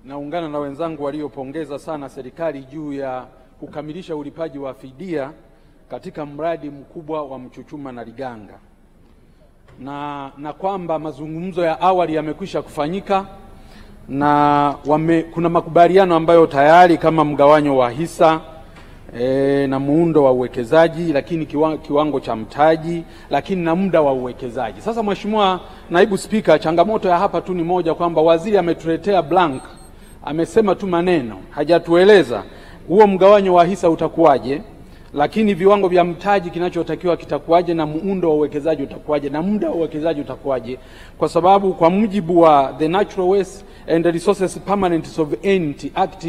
naungana na wenzangu waliopongeza sana serikali juu ya kukamilisha ulipaji wa fidia katika mradi mkubwa wa Mchuchuma na Liganga, na kwamba mazungumzo ya awali yamekwisha kufanyika na kuna makubaliano ambayo tayari kama mgawanyo wa hisa na muundo wa uwekezaji, lakini kiwango cha mtaji, lakini na muda wa uwekezaji. Sasa Mheshimiwa Naibu Spika, changamoto ya hapa tu ni moja, kwamba waziri ametuletea blank, amesema tu maneno, hajatueleza huo mgawanyo wa hisa utakuwaje, lakini viwango vya mtaji kinachotakiwa kitakuwaje, na muundo wa uwekezaji utakuwaje, na muda wa uwekezaji utakuwaje. Kwa sababu kwa mujibu wa The Natural Waste and Resources Permanent Sovereignty Act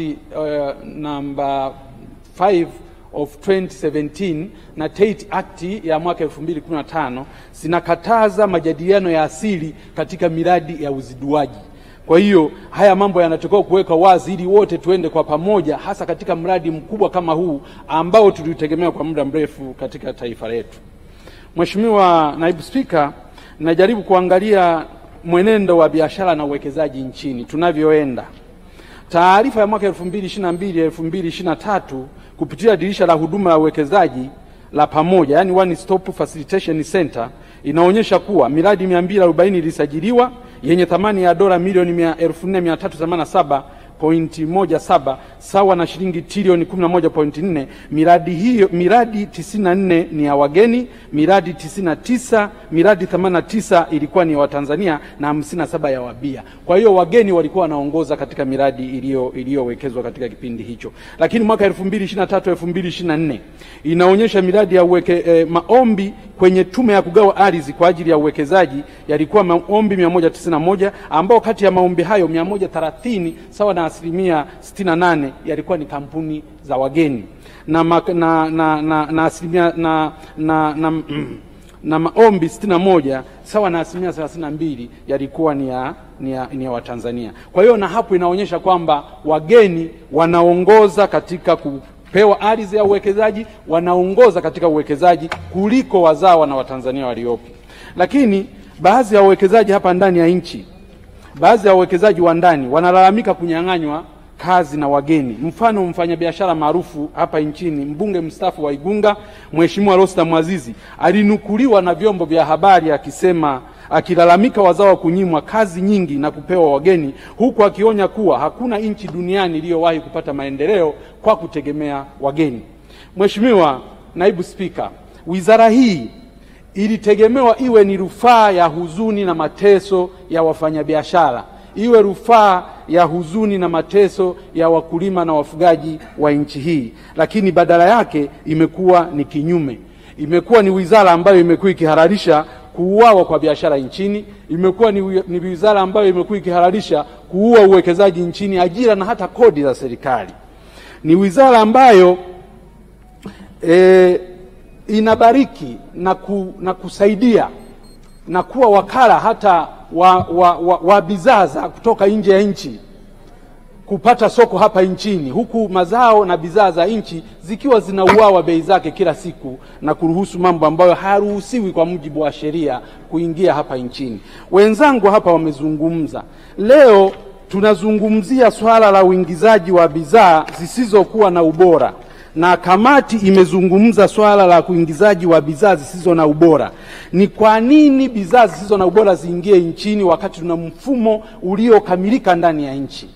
number 5 of 2017 na Tate Act ya mwaka 2015 zinakataza majadiliano ya asili katika miradi ya uziduaji. Kwa hiyo haya mambo yanatakiwa kuweka wazi ili wote tuende kwa pamoja, hasa katika mradi mkubwa kama huu ambao tulitegemea kwa muda mrefu katika taifa letu. Mheshimiwa Naibu Spika, najaribu kuangalia mwenendo wa biashara na uwekezaji nchini tunavyoenda. Taarifa ya mwaka 2022-2023 kupitia dirisha la huduma ya uwekezaji la pamoja, yani One Stop Facilitation Center, inaonyesha kuwa miradi 240 ilisajiliwa yenye thamani ya dola milioni 14,387.17 sawa na shilingi trilioni 11.4. Miradi 94 ni ya wageni, miradi 89 ilikuwa ni ya Watanzania na 57 ya wabia. Kwa hiyo wageni walikuwa wanaongoza katika miradi iliyowekezwa katika kipindi hicho. Lakini mwaka 2023-2024 inaonyesha miradi ya maombi kwenye tume ya kugawa ardhi kwa ajili ya uwekezaji yalikuwa maombi 191, ambao kati ya maombi hayo 130 sawa na 68% yalikuwa ni kampuni za wageni, na maombi 61 sawa na 32% yalikuwa ni ya Watanzania. Kwa hiyo na hapo inaonyesha kwamba wageni wanaongoza katika kupewa ardhi ya uwekezaji, wanaongoza katika uwekezaji kuliko wazawa na Watanzania waliopo. Lakini baadhi ya wawekezaji hapa ndani ya nchi, baadhi ya wawekezaji wa ndani wanalalamika kunyang'anywa kazi na wageni. Mfano, mfanyabiashara maarufu hapa nchini, mbunge mstaafu wa Igunga, Mheshimiwa Rostam Azizi, alinukuliwa na vyombo vya habari akisema, akilalamika wazawa kunyimwa kazi nyingi na kupewa wageni, huku akionya kuwa hakuna nchi duniani iliyowahi kupata maendeleo kwa kutegemea wageni. Mheshimiwa Naibu Spika, wizara hii ilitegemewa iwe ni rufaa ya huzuni na mateso ya wafanyabiashara, iwe rufaa ya huzuni na mateso ya wakulima na wafugaji wa nchi hii, lakini badala yake imekuwa ni kinyume. Imekuwa ni wizara ambayo imekuwa ikihalalisha kuuawa kwa biashara nchini, imekuwa ni wizara ambayo imekuwa ikihalalisha kuua uwekezaji nchini, ajira na hata kodi za serikali. Ni wizara ambayo inabariki na kusaidia na kuwa wakala hata wa bidhaa za kutoka nje ya nchi kupata soko hapa nchini, huku mazao na bidhaa za nchi zikiwa zinauawa bei zake kila siku na kuruhusu mambo ambayo hayaruhusiwi kwa mujibu wa sheria kuingia hapa nchini. Wenzangu hapa wamezungumza. Leo tunazungumzia swala la uingizaji wa bidhaa zisizokuwa na ubora, na kamati imezungumza swala la kuingizaji wa bidhaa zisizo na ubora. Ni kwa nini bidhaa zisizo na ubora ziingie nchini wakati tuna mfumo uliokamilika ndani ya nchi?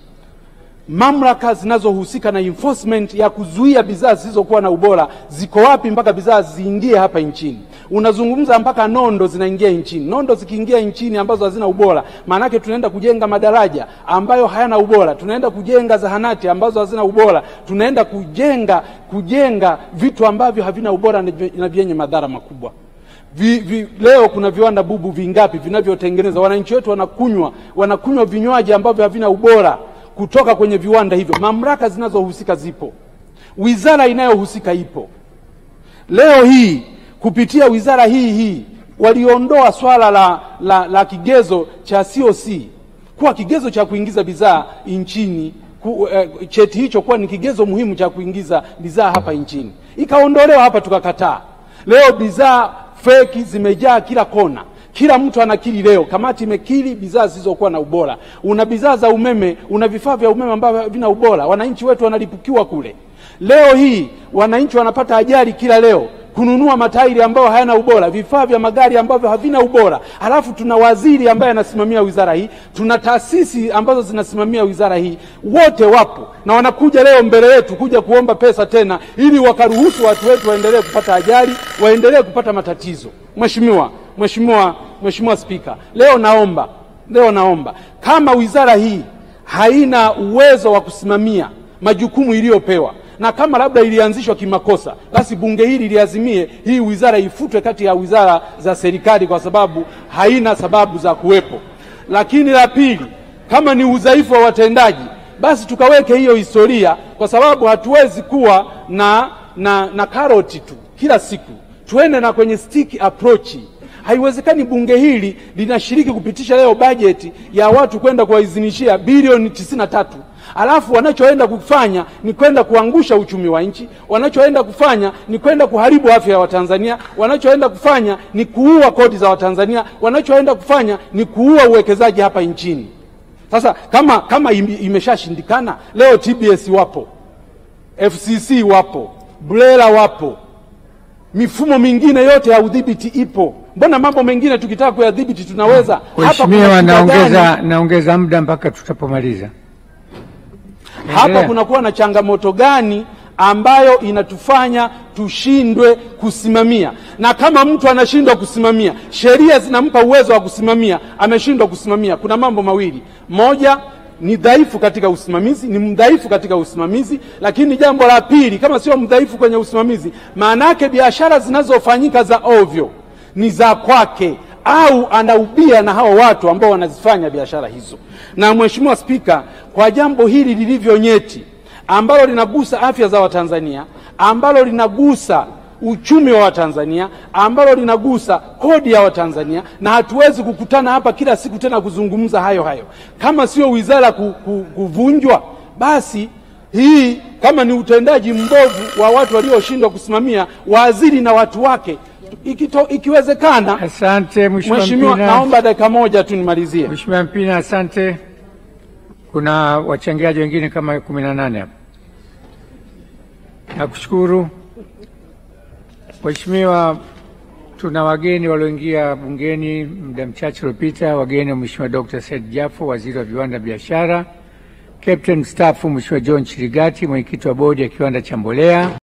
Mamlaka zinazohusika na enforcement ya kuzuia bidhaa zisizokuwa na ubora ziko wapi mpaka bidhaa ziingie hapa nchini? Unazungumza mpaka nondo zinaingia nchini. Nondo zikiingia nchini ambazo hazina ubora, maana yake tunaenda kujenga madaraja ambayo hayana ubora, tunaenda kujenga zahanati ambazo hazina ubora, tunaenda kujenga vitu ambavyo havina ubora na vyenye madhara makubwa. Leo kuna viwanda bubu vingapi vinavyotengeneza, wananchi wetu wanakunywa vinywaji ambavyo havina ubora kutoka kwenye viwanda hivyo. Mamlaka zinazohusika zipo, wizara inayohusika ipo. Leo hii kupitia wizara hii waliondoa swala la kigezo cha COC kuwa kigezo cha kuingiza bidhaa nchini, cheti hicho kuwa ni kigezo muhimu cha kuingiza bidhaa hapa nchini. Ikaondolewa hapa, tukakataa. Leo bidhaa feki zimejaa kila kona. Kila mtu anakiri leo, kamati imekiri bidhaa zisizokuwa na ubora. Una bidhaa za umeme, una vifaa vya umeme ambavyo vina ubora, wananchi wetu wanalipukiwa kule. Leo hii wananchi wanapata ajali kila leo kununua matairi ambayo hayana ubora, vifaa vya magari ambavyo havina ubora. Halafu tuna waziri ambaye anasimamia wizara hii, tuna taasisi ambazo zinasimamia wizara hii, wote wapo na wanakuja leo mbele yetu kuja kuomba pesa tena ili wakaruhusu watu wetu waendelee kupata ajali, waendelee kupata matatizo. Mheshimiwa Spika, leo naomba kama wizara hii haina uwezo wa kusimamia majukumu iliyopewa, na kama labda ilianzishwa kimakosa, basi bunge hili liazimie hii wizara ifutwe kati ya wizara za serikali kwa sababu haina sababu za kuwepo. Lakini la pili, kama ni udhaifu wa watendaji, basi tukaweke hiyo historia, kwa sababu hatuwezi kuwa na karoti tu kila siku. Tuende na kwenye stick approach. Haiwezekani bunge hili linashiriki kupitisha leo bajeti ya watu kwenda kuwaidhinishia bilioni 93. Alafu wanachoenda kufanya ni kwenda kuangusha uchumi wa nchi, wanachoenda kufanya ni kwenda kuharibu afya ya Watanzania, wanachoenda kufanya ni kuua kodi za Watanzania, wanachoenda kufanya ni kuua uwekezaji hapa nchini. Sasa kama imeshashindikana, leo TBS wapo, FCC wapo, BRELA wapo, mifumo mingine yote ya udhibiti ipo. Mbona mambo mengine tukitaka kuyadhibiti tunaweza? Mheshimiwa, naongeza muda mpaka tutapomaliza. Hapa kunakuwa na changamoto gani ambayo inatufanya tushindwe kusimamia? Na kama mtu anashindwa kusimamia, sheria zinampa uwezo wa kusimamia, ameshindwa kusimamia, kuna mambo mawili. Moja, ni dhaifu katika usimamizi, ni mdhaifu katika usimamizi. Lakini jambo la pili, kama sio mdhaifu kwenye usimamizi, maana yake biashara zinazofanyika za ovyo ni za kwake, au anaubia na hao watu ambao wanazifanya biashara hizo. Na Mheshimiwa Spika, kwa jambo hili lilivyo nyeti, ambalo linagusa afya za Watanzania, ambalo linagusa uchumi wa Watanzania, ambalo linagusa kodi ya Watanzania, na hatuwezi kukutana hapa kila siku tena kuzungumza hayo. Kama sio wizara kuvunjwa, basi hii kama ni utendaji mbovu wa watu walioshindwa kusimamia, waziri na watu wake, ikiwezekana. Asante Mheshimiwa, naomba dakika moja tu nimalizie. Mheshimiwa Mpina, asante. Kuna wachangiaji wengine kama 18 hapa. Nakushukuru. Mheshimiwa, tuna wageni walioingia bungeni muda mchache uliopita. Wageni wa Mheshimiwa Dr. Said Jafo, waziri wa viwanda biashara, Captain Mstaafu Mheshimiwa John Chirigati, mwenyekiti wa bodi ya kiwanda cha mbolea.